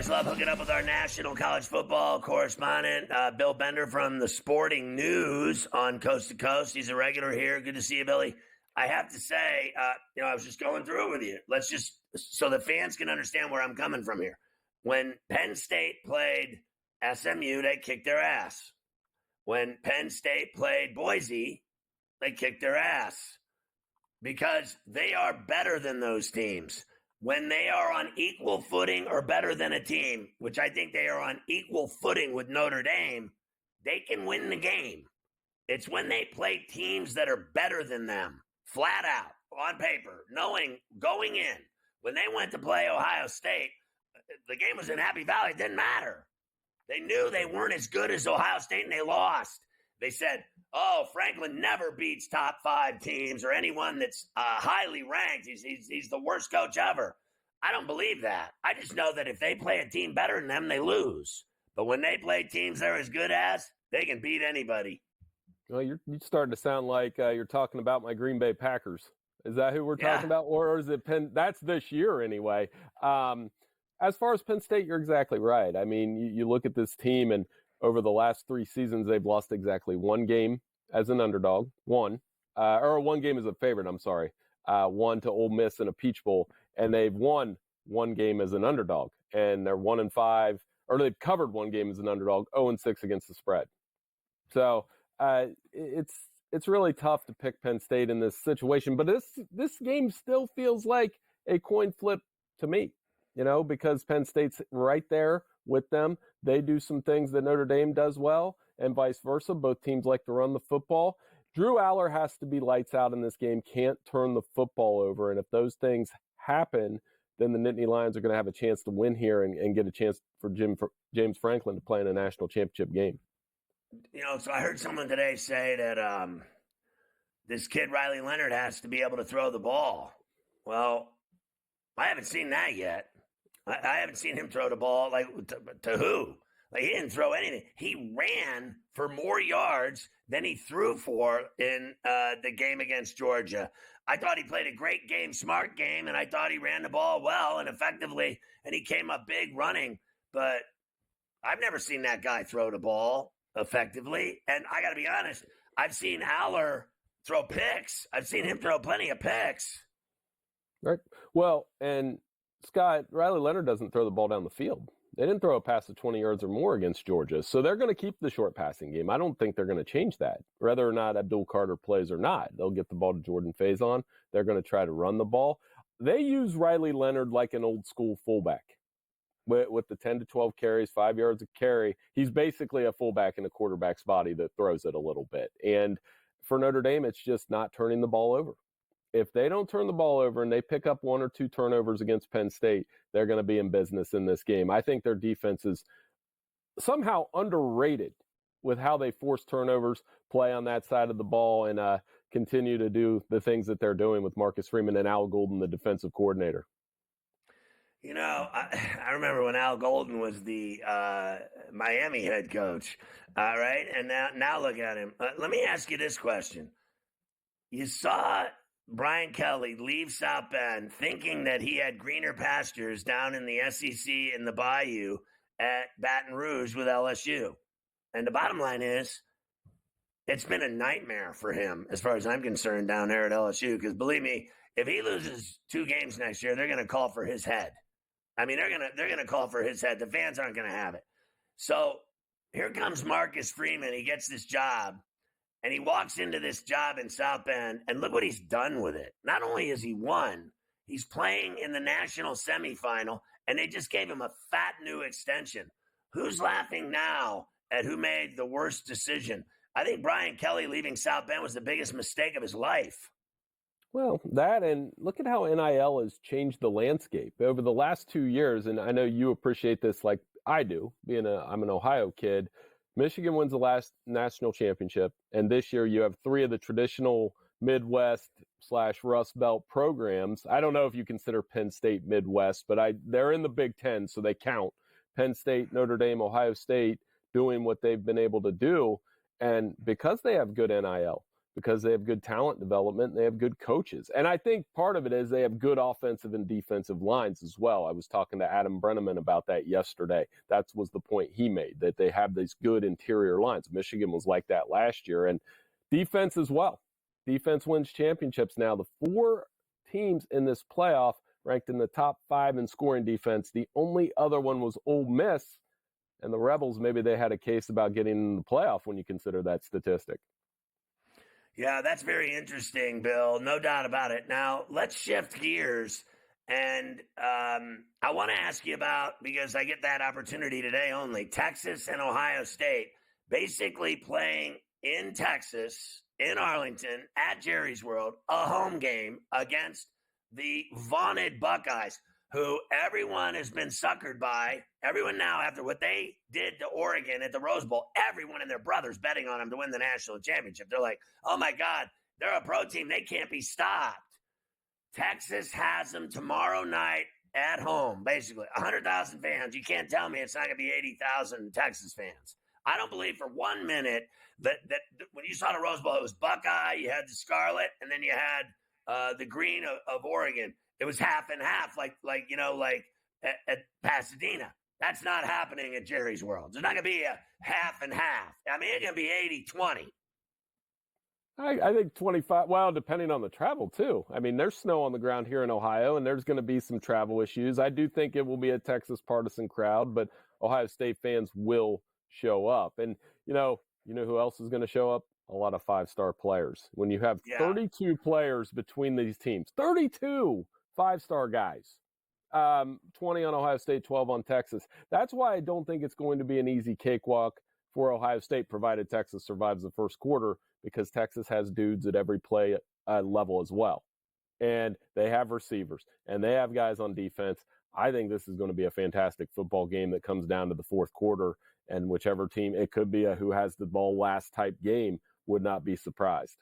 always love hooking up with our national college football correspondent, Bill Bender from the Sporting News on Coast to Coast. He's a regular here. Good to see you, Billy. I have to say, I was just going through it with you. Let's just, so the fans can understand where I'm coming from here. When Penn State played SMU, they kicked their ass. When Penn State played Boise, they kicked their ass because they are better than those teams. When they are on equal footing or better than a team, which I think they are on equal footing with Notre Dame, they can win the game. It's when they play teams that are better than them, flat out, on paper, knowing, going in. When they went to play Ohio State, the game was in Happy Valley. It didn't matter. They knew they weren't as good as Ohio State, and they lost. They said, Franklin never beats top 5 teams or anyone that's highly ranked. He's the worst coach ever. I don't believe that. I just know that if they play a team better than them, they lose. But when they play teams they're as good as, they can beat anybody. Well, you're starting to sound like you're talking about my Green Bay Packers. Is that who we're talking about? Or is it Penn? That's this year anyway. As far as Penn State, you're exactly right. I mean, you look at this team, and over the last 3 seasons, they've lost exactly 1 game as an underdog, or 1 game as a favorite, I'm sorry, 1 to Ole Miss in a Peach Bowl, and they've won 1 game as an underdog, and they're 1-5, or they've covered 1 game as an underdog, 0-6 against the spread. So it's really tough to pick Penn State in this situation, but this game still feels like a coin flip to me, because Penn State's right there with them. They do some things that Notre Dame does well, and vice versa. Both teams like to run the football. Drew Aller has to be lights out in this game, can't turn the football over, and if those things happen, then the Nittany Lions are going to have a chance to win here and get a chance for James Franklin to play in a national championship game. So I heard someone today say that this kid, Riley Leonard, has to be able to throw the ball. Well, I haven't seen that yet. I haven't seen him throw the ball. Like, to who? Like, he didn't throw anything. He ran for more yards than he threw for in the game against Georgia. I thought he played a great game, smart game, and I thought he ran the ball well and effectively, and he came up big running. But I've never seen that guy throw the ball effectively. And I got to be honest, I've seen Aller throw picks. I've seen him throw plenty of picks. Right. Well, and Scott, Riley Leonard doesn't throw the ball down the field. They didn't throw a pass of 20 yards or more against Georgia. So they're going to keep the short passing game. I don't think they're going to change that. Whether or not Abdul Carter plays or not, they'll get the ball to Jordan Faison. They're going to try to run the ball. They use Riley Leonard like an old school fullback with the 10 to 12 carries, 5 yards a carry. He's basically a fullback in a quarterback's body that throws it a little bit. And for Notre Dame, it's just not turning the ball over. If they don't turn the ball over and they pick up 1 or 2 turnovers against Penn State, they're going to be in business in this game. I think their defense is somehow underrated with how they force turnovers, play on that side of the ball, and continue to do the things that they're doing with Marcus Freeman and Al Golden, the defensive coordinator. I remember when Al Golden was the Miami head coach, all right? And now look at him. Let me ask you this question. You saw Brian Kelly leave South Bend thinking that he had greener pastures down in the SEC in the Bayou at Baton Rouge with LSU. And the bottom line is, it's been a nightmare for him, as far as I'm concerned, down there at LSU. Because believe me, if he loses 2 games next year, they're going to call for his head. I mean, they're gonna call for his head. The fans aren't going to have it. So here comes Marcus Freeman. He gets this job. And he walks into this job in South Bend, and look what he's done with it. Not only has he won, he's playing in the national semifinal, and they just gave him a fat new extension. Who's laughing now at who made the worst decision? I think Brian Kelly leaving South Bend was the biggest mistake of his life. Well, that, and look at how NIL has changed the landscape over the last 2 years, and I know you appreciate this like I do, I'm an Ohio kid. Michigan wins the last national championship, and this year you have 3 of the traditional Midwest/Rust Belt programs. I don't know if you consider Penn State Midwest, but they're in the Big Ten, so they count. Penn State, Notre Dame, Ohio State doing what they've been able to do, and because they have good NIL, because they have good talent development and they have good coaches. And I think part of it is they have good offensive and defensive lines as well. I was talking to Adam Brenneman about that yesterday. That was the point he made, that they have these good interior lines. Michigan was like that last year. And defense as well. Defense wins championships now. The 4 teams in this playoff ranked in the top 5 in scoring defense. The only other one was Ole Miss. And the Rebels, maybe they had a case about getting in the playoff when you consider that statistic. Yeah, that's very interesting, Bill. No doubt about it. Now, let's shift gears. And I want to ask you about, because I get that opportunity today only, Texas and Ohio State basically playing in Texas, in Arlington, at Jerry's World, a home game against the vaunted Buckeyes, who everyone has been suckered by. Everyone now, after what they did to Oregon at the Rose Bowl, everyone and their brothers betting on them to win the national championship. They're like, oh my God, they're a pro team. They can't be stopped. Texas has them tomorrow night at home, basically. 100,000 fans. You can't tell me it's not going to be 80,000 Texas fans. I don't believe for 1 minute that when you saw the Rose Bowl, it was Buckeye, you had the Scarlet, and then you had the green of Oregon. It was half and half, like at Pasadena. That's not happening at Jerry's World. There's not going to be a half and half. I mean, it's going to be 80-20. I think 25, well, depending on the travel, too. I mean, there's snow on the ground here in Ohio, and there's going to be some travel issues. I do think it will be a Texas partisan crowd, but Ohio State fans will show up. And, you know who else is going to show up? A lot of 5-star players. When you have 32 players between these teams, 32 5-star guys, 20 on Ohio State, 12 on Texas. That's why I don't think it's going to be an easy cakewalk for Ohio State, provided Texas survives the first quarter, because Texas has dudes at every play level as well. And they have receivers, and they have guys on defense. I think this is going to be a fantastic football game that comes down to the fourth quarter, and whichever team, it could be a who has the ball last type game, would not be surprised.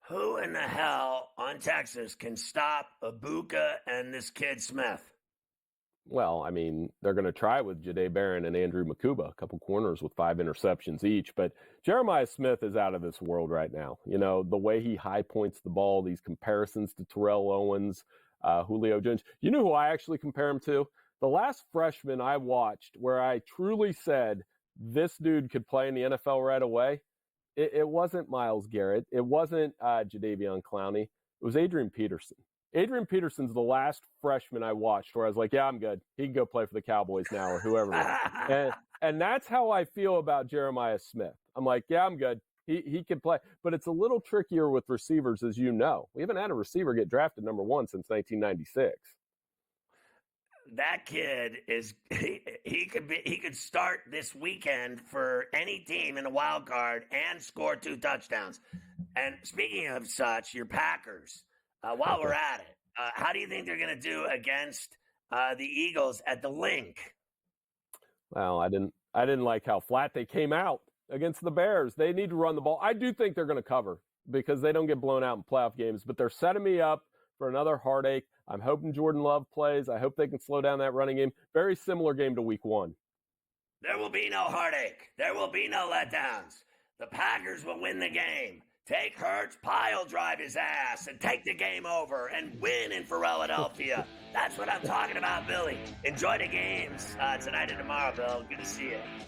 Who in the hell on Texas can stop Ibuka and this kid Smith? Well, I mean, they're going to try with Jahdae Barron and Andrew Makuba, a couple corners with 5 interceptions each. But Jeremiah Smith is out of this world right now. You know, the way he high points the ball, these comparisons to Terrell Owens, Julio Jones. You know who I actually compare him to? The last freshman I watched where I truly said this dude could play in the NFL right away. It wasn't Myles Garrett. It wasn't Jadeveon Clowney. It was Adrian Peterson. Adrian Peterson's the last freshman I watched where I was like, yeah, I'm good. He can go play for the Cowboys now or whoever it is. And that's how I feel about Jeremiah Smith. I'm like, yeah, I'm good. He can play. But it's a little trickier with receivers, as you know. We haven't had a receiver get drafted number 1 since 1996. That kid is he could start this weekend for any team in the wild card and score 2 touchdowns. And speaking of such, your Packers, while we're at it, how do you think they're going to do against the Eagles at the Link? Well, I didn't like how flat they came out against the Bears. They need to run the ball. I do think they're going to cover because they don't get blown out in playoff games, but they're setting me up for another heartache. I'm hoping Jordan Love plays. I hope they can slow down that running game. Very similar game to week 1. There will be no heartache. There will be no letdowns. The Packers will win the game. Take Hurts, pile drive his ass, and take the game over and win in Philadelphia. That's what I'm talking about, Billy. Enjoy the games tonight and tomorrow, Bill. Good to see you.